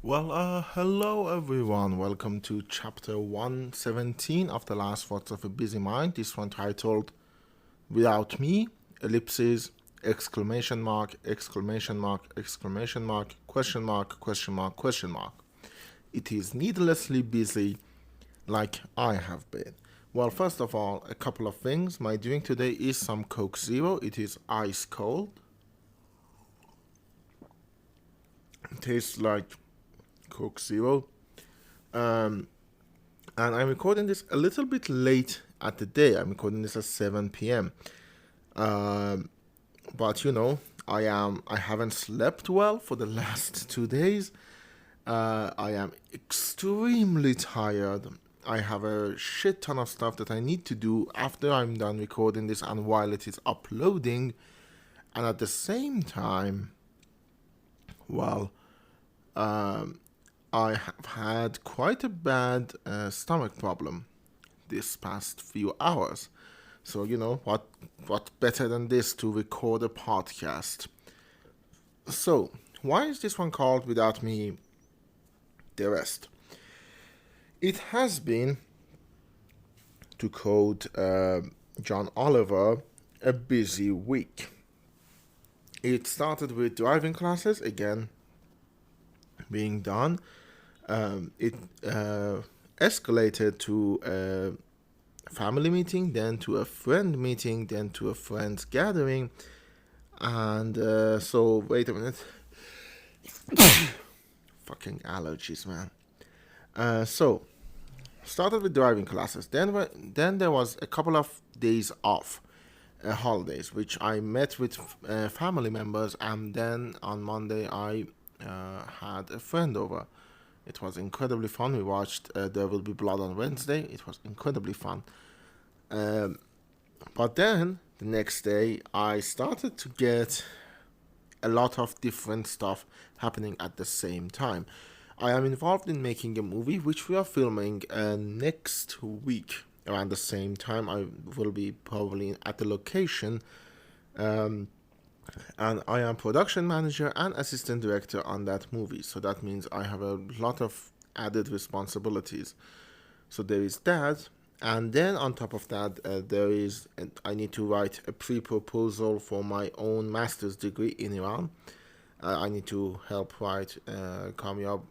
Hello everyone. Welcome to chapter 117 of The Last Thoughts of a Busy Mind. This one titled Without Me, ellipses, exclamation mark, exclamation mark, exclamation mark, question mark, question mark, question mark. It is needlessly busy like I have been. Well, first of all, a couple of things. My drink today is some Coke Zero. It is ice cold. It tastes like Coke Zero. Um, and I'm recording this a little bit late at the day. I'm recording this at 7 p.m. Um, but I haven't slept well for the last 2 days. I am extremely tired. I have a shit ton of stuff that I need to do after I'm done recording this and while it is uploading. And at the same time, well, um, I have had quite a bad stomach problem this past few hours. So what better than this to record a podcast? So why is this one called Without Me, the Rest? It has been, to quote John Oliver, a busy week. It started with driving classes again being done. It escalated to a family meeting, then to a friend meeting, then to a friend's gathering. And so, wait a minute. Fucking allergies, man. So, started with driving classes. Then there was a couple of days off, holidays, which I met with family members, and then on Monday I had a friend over. It was incredibly fun. We watched There Will Be Blood on Wednesday. It was incredibly fun. Um, but then the next day, I started to get a lot of different stuff happening at the same time. I am involved in making a movie which we are filming next week around the same time. I will be probably at the location. Um, and I am production manager and assistant director on that movie. So that means I have a lot of added responsibilities. So there is that, and then on top of that, I need to write a pre-proposal for my own master's degree in Iran. I need to help write coming up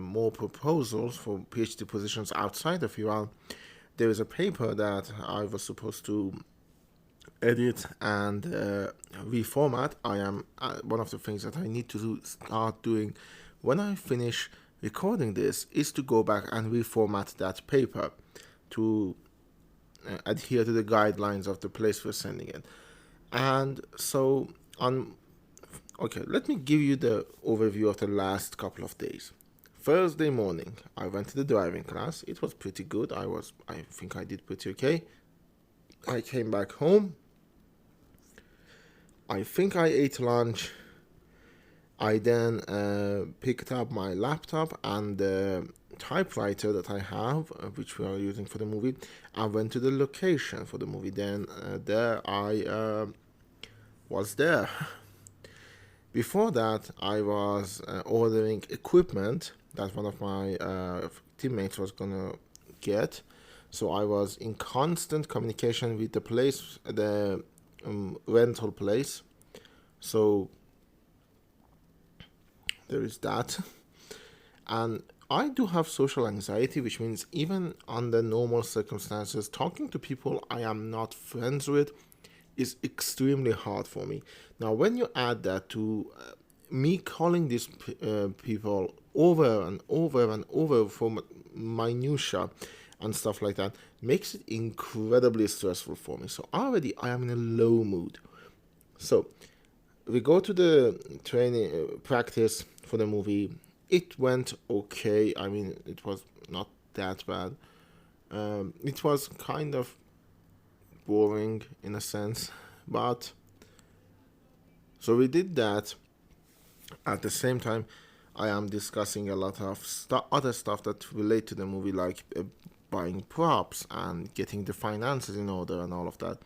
more proposals for PhD positions outside of Iran. There is a paper that I was supposed to edit and reformat. I am one of the things that I need to start doing when I finish recording this is to go back and reformat that paper to adhere to the guidelines of the place we're sending it. And so on. Okay, let me give you the overview of the last couple of days. Thursday morning, I went to the driving class. It was pretty good. I think I did pretty okay. I came back home. I think I ate lunch. I then picked up my laptop and the typewriter that I have, which we are using for the movie, and went to the location for the movie. Then there I was there. Before that, I was ordering equipment that one of my teammates was gonna get. So I was in constant communication with the place, the rental place. So there is that. And I do have social anxiety, which means even under normal circumstances, talking to people I am not friends with is extremely hard for me. Now, when you add that to me calling these people over and over and over for minutia and stuff like that, makes it incredibly stressful for me. So already I am in a low mood. So we go to the training practice for the movie. It went okay. I mean, it was not that bad. It was kind of boring in a sense, but so we did that. At the same time, I am discussing a lot of other stuff that relate to the movie, like buying props and getting the finances in order and all of that.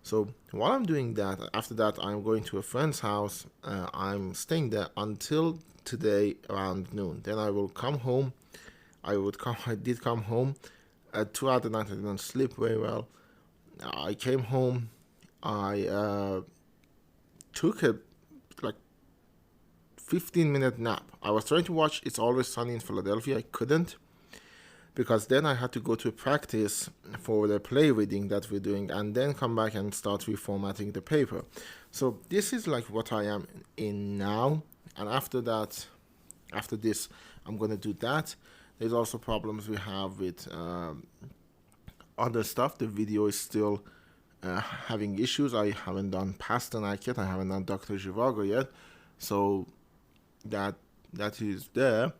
So while I'm doing that, after that, I'm going to a friend's house. I'm staying there until today around noon. Then I will come home. I did come home. Throughout the night, I didn't sleep very well. I came home. I took a like 15-minute nap. I was trying to watch It's Always Sunny in Philadelphia. I couldn't because then I had to go to practice for the play reading that we're doing and then come back and start reformatting the paper. So this is like what I am in now. And after that, after this, I'm going to do that. There's also problems we have with other stuff. The video is still having issues. I haven't done Pasternak yet. I haven't done Dr. Zhivago yet. So that is there.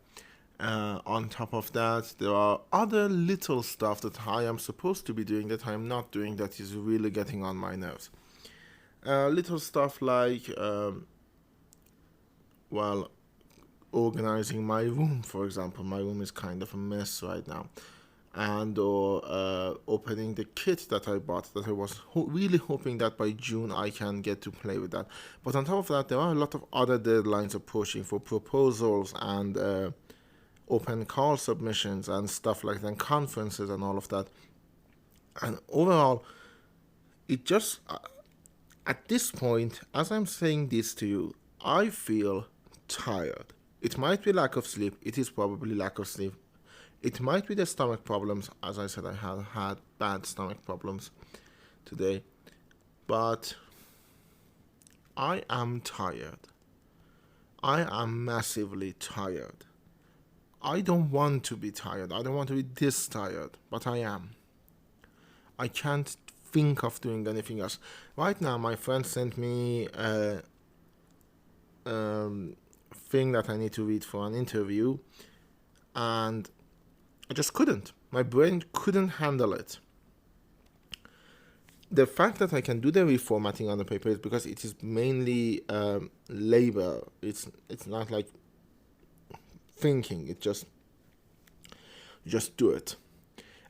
On top of that, there are other little stuff that I am supposed to be doing that I'm not doing that is really getting on my nerves. Little stuff like, well, organizing my room, for example. My room is kind of a mess right now. And or opening the kit that I bought that I was really hoping that by June I can get to play with that. But on top of that, there are a lot of other deadlines approaching for proposals and open call submissions and stuff like that, and conferences and all of that. And overall, it just, at this point, as I'm saying this to you, I feel tired. It might be lack of sleep. It is probably lack of sleep. It might be the stomach problems. As I said, I have had bad stomach problems today. But I am tired. I am massively tired. I don't want to be tired. I don't want to be this tired, but I am. I can't think of doing anything else. Right now, my friend sent me a thing that I need to read for an interview, and I just couldn't. My brain couldn't handle it. The fact that I can do the reformatting on the paper is because it is mainly labor. It's not like thinking. It just do it.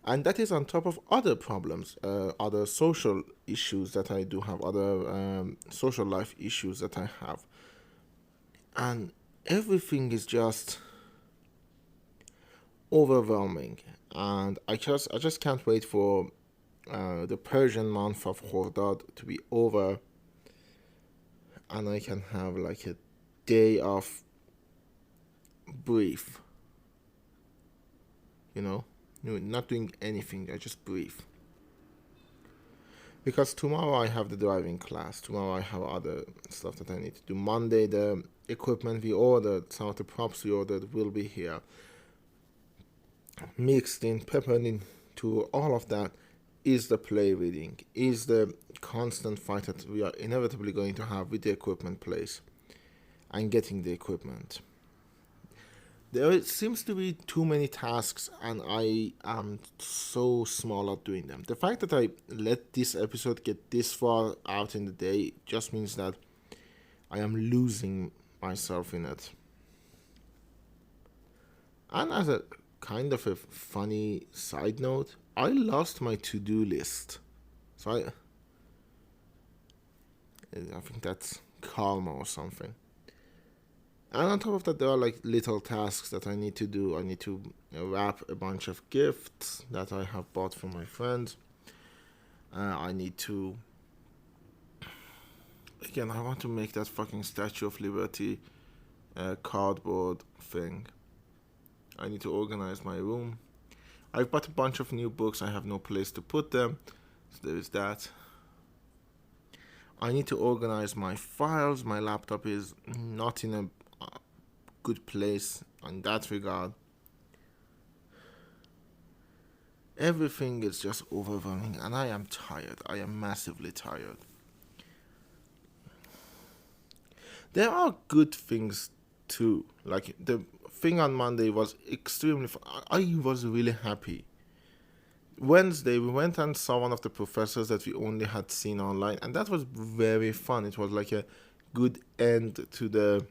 And that is on top of other problems, other social issues that I do have, other social life issues that I have. And everything is just overwhelming. And I just can't wait for the Persian month of Khordad to be over, and I can have like a day of breathe. Not doing anything. I just breathe. Because tomorrow I have the driving class. Tomorrow I have other stuff that I need to do. Monday the equipment we ordered, some of the props we ordered will be here. Mixed in, peppered into all of that is the play reading, is the constant fight that we are inevitably going to have with the equipment place and getting the equipment. There seems to be too many tasks, and I am so small at doing them. The fact that I let this episode get this far out in the day just means that I am losing myself in it. And as a kind of a funny side note, I lost my to-do list. So I think that's karma or something. And on top of that, there are like little tasks that I need to do. I need to wrap a bunch of gifts that I have bought for my friends. I need to... Again, I want to make that fucking Statue of Liberty cardboard thing. I need to organize my room. I've bought a bunch of new books. I have no place to put them. So there is that. I need to organize my files. My laptop is not in a good place in that regard. Everything is just overwhelming, and I am tired. I am massively tired. There are good things too. Like the thing on Monday was extremely fun. I was really happy. Wednesday, we went and saw one of the professors that we only had seen online, and that was very fun. It was like a good end to the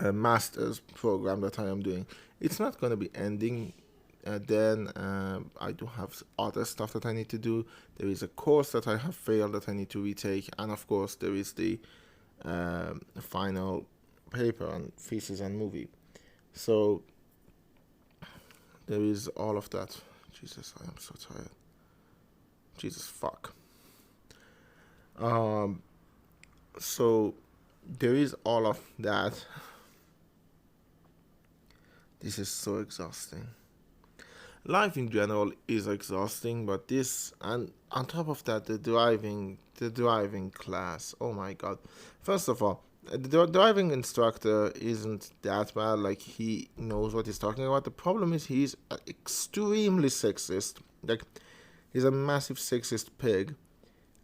master's program that I am doing. It's not going to be ending Then I do have other stuff that I need to do. There is a course that I have failed that I need to retake, and of course there is the final paper on thesis and movie. So there is all of that. Jesus, I am so tired. Jesus fuck. Um, so there is all of that. This is so exhausting. Life in general is exhausting, but this, and on top of that, the driving class. Oh my god! First of all, the driving instructor isn't that bad. Like, he knows what he's talking about. The problem is he's extremely sexist. Like, he's a massive sexist pig,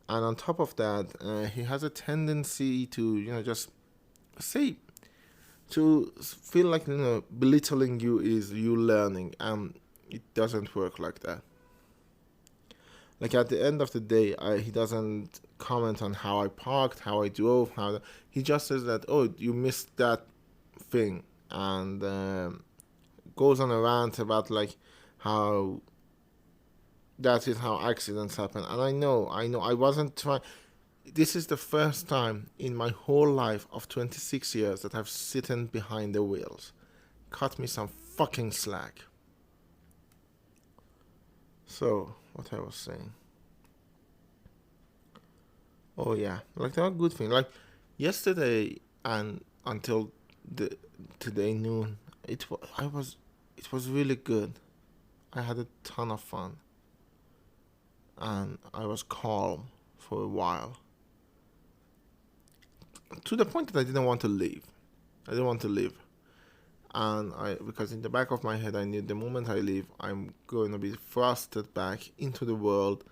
and on top of that, he has a tendency to just say, to feel like belittling you is you learning, and it doesn't work like that. Like, at the end of the day, he doesn't comment on how I parked, how I drove, he just says that, oh, you missed that thing, and goes on a rant about like how that is how accidents happen. And I know, I wasn't trying. This is the first time in my whole life of 26 years that I've sitting behind the wheels. Cut me some fucking slack. So, what I was saying. Oh yeah, like, there are good things. Like, yesterday and until the today noon, it was really good. I had a ton of fun, and I was calm for a while, to the point that I didn't want to leave. I didn't want to leave, and because in the back of my head I knew the moment I leave, I'm going to be thrusted back into the world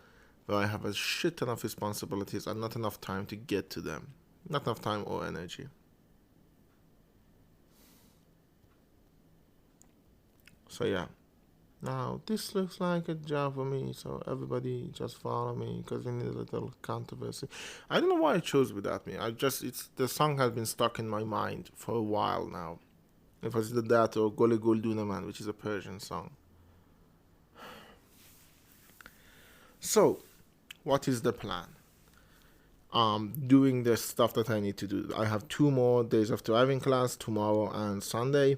where I have a shit ton of responsibilities and not enough time to get to them, not enough time or energy. So yeah, now this looks like a job for me. So everybody just follow me because we need a little controversy. I don't know why I chose Without Me. It's the song has been stuck in my mind for a while now. It was either that or Gole Gol Dunaman, which is a Persian song. So, what is the plan? Doing the stuff that I need to do. I have 2 more days of driving class, tomorrow and Sunday.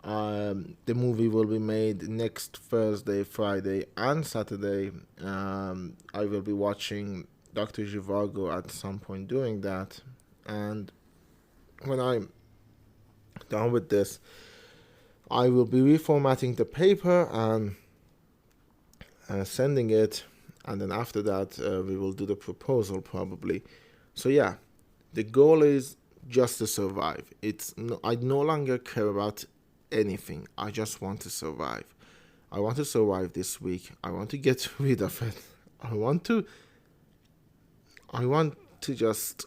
The movie will be made next Thursday, Friday, and Saturday. I will be watching Dr. Zhivago at some point doing that. And when I'm done with this, I will be reformatting the paper and sending it. And then after that, we will do the proposal probably. So yeah, the goal is just to survive. I no longer care about anything. I just want to survive. I want to survive this week. I want to get rid of it. I want to just,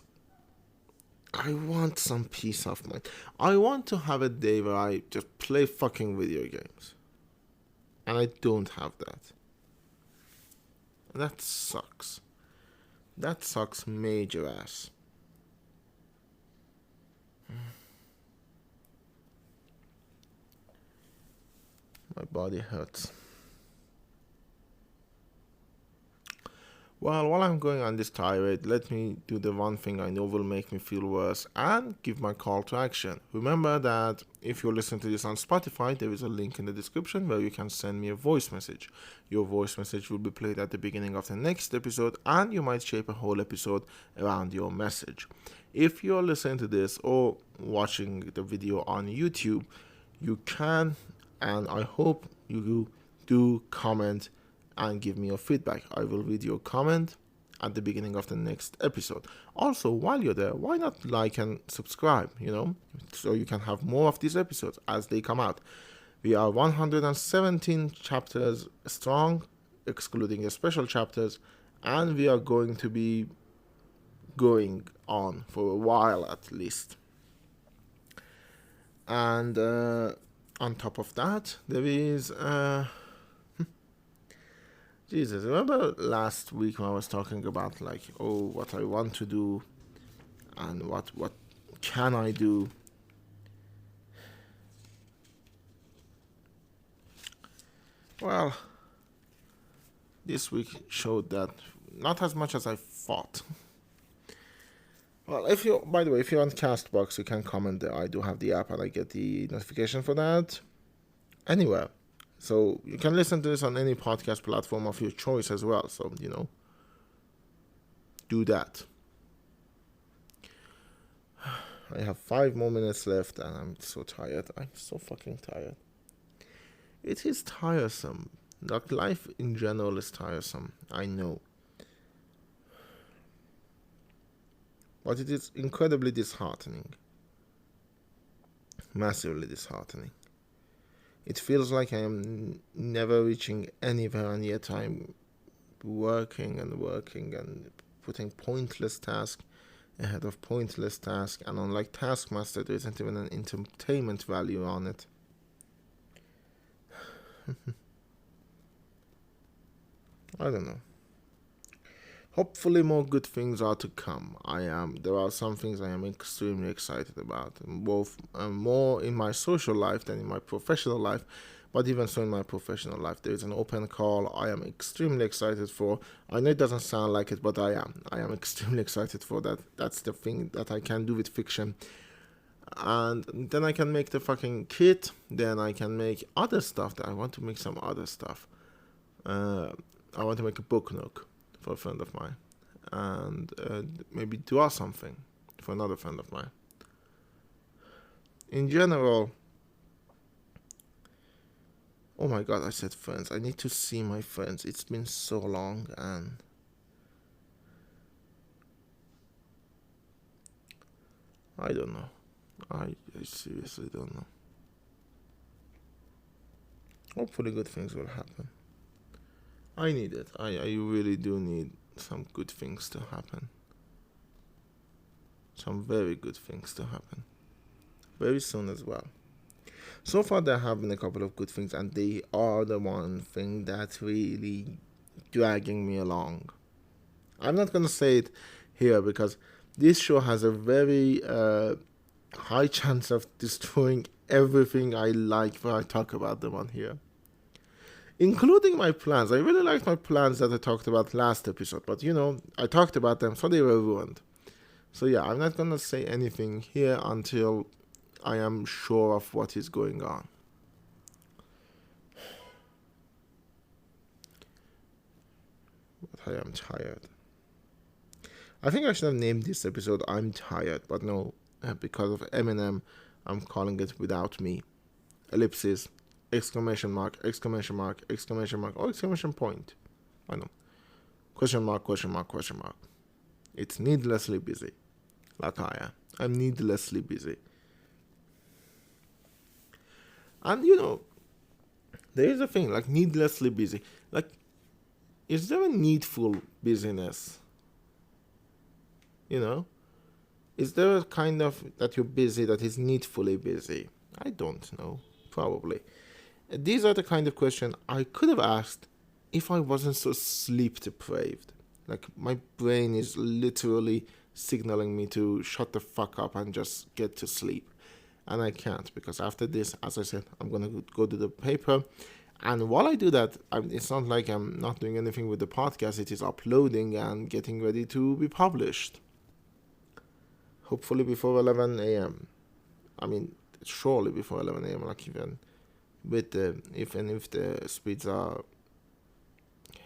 I want some peace of mind. I want to have a day where I just play fucking video games. And I don't have that. That sucks. That sucks major ass. My body hurts. Well, while I'm going on this tirade, let me do the one thing I know will make me feel worse and give my call to action. Remember that if you're listening to this on Spotify, there is a link in the description where you can send me a voice message. Your voice message will be played at the beginning of the next episode, and you might shape a whole episode around your message. If you're listening to this or watching the video on YouTube, you can, and I hope you do, comment and give me your feedback. I will read your comment at the beginning of the next episode. Also, while you're there, why not like and subscribe, so you can have more of these episodes as they come out. We are 117 chapters strong, excluding the special chapters, and we are going to be going on for a while at least. And on top of that, there is Jesus, remember last week when I was talking about what I want to do and what can I do? Well, this week showed that not as much as I thought. Well, if you, by the way, if you're on Castbox, you can comment there. I do have the app and I get the notification for that anywhere. So you can listen to this on any podcast platform of your choice as well. So, do that. I have 5 more minutes left and I'm so tired. I'm so fucking tired. It is tiresome. Like, life in general is tiresome. I know. But it is incredibly disheartening. Massively disheartening. It feels like I am never reaching anywhere, and yet I'm working and putting pointless task ahead of pointless task, and unlike Taskmaster, there isn't even an entertainment value on it. I don't know. Hopefully more good things are to come. There are some things I am extremely excited about, both more in my social life than in my professional life, but even so in my professional life. There is an open call I am extremely excited for. I know it doesn't sound like it, but I am. I am extremely excited for that. That's the thing that I can do with fiction. And then I can make the fucking kit, then I can make other stuff. That I want to make some other stuff. I want to make a book nook for a friend of mine, and maybe draw something for another friend of mine. In general, oh my god, I said friends. I need to see my friends. It's been so long, and I don't know. I seriously don't know. Hopefully good things will happen. I need it. I really do need some good things to happen. Some very good things to happen. Very soon as well. So far there have been a couple of good things, and they are the one thing that's really dragging me along. I'm not going to say it here because this show has a very high chance of destroying everything I like when I talk about them on here. Including my plans. I really liked my plans that I talked about last episode, but I talked about them, so they were ruined. So yeah, I'm not gonna say anything here until I am sure of what is going on. But I am tired. I think I should have named this episode I'm Tired, but no, because of Eminem, I'm calling it Without Me. Ellipsis. Exclamation mark, exclamation mark, exclamation mark, or exclamation point. I know. Question mark, question mark, question mark. It's needlessly busy. Like I am. I'm needlessly busy. And there is a thing, like needlessly busy. Like, is there a needful busyness? Is there a kind of that you're busy that is needfully busy? I don't know. Probably. These are the kind of questions I could have asked if I wasn't so sleep deprived. Like, my brain is literally signaling me to shut the fuck up and just get to sleep. And I can't, because after this, as I said, I'm going to go to the paper. And while I do that, it's not like I'm not doing anything with the podcast. It is uploading and getting ready to be published. Hopefully before 11 a.m. I mean, surely before 11 a.m. Like, even with if the speeds are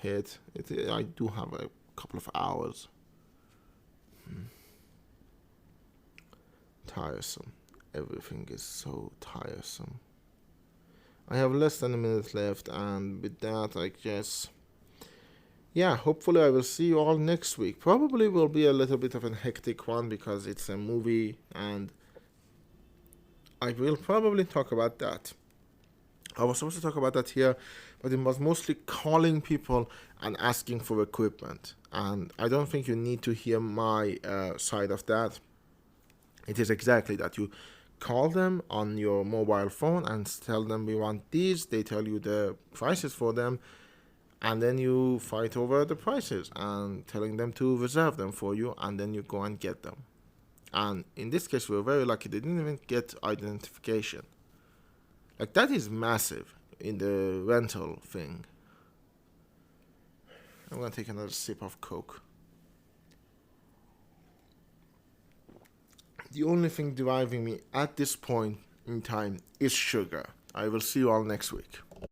hit, I do have a couple of hours. Tiresome. Everything is so tiresome. I have less than a minute left, and with that, I guess, hopefully I will see you all next week. Probably will be a little bit of a hectic one because it's a movie, and I will probably talk about that. I was supposed to talk about that here, but it was mostly calling people and asking for equipment. And I don't think you need to hear my side of that. It is exactly that. You call them on your mobile phone and tell them we want these. They tell you the prices for them. And then you fight over the prices and telling them to reserve them for you. And then you go and get them. And in this case, we were very lucky. They didn't even get identification. Like, that is massive. in the rental thing. I'm gonna take another sip of Coke. The only thing driving me at this point in time is sugar. I will see you all next week.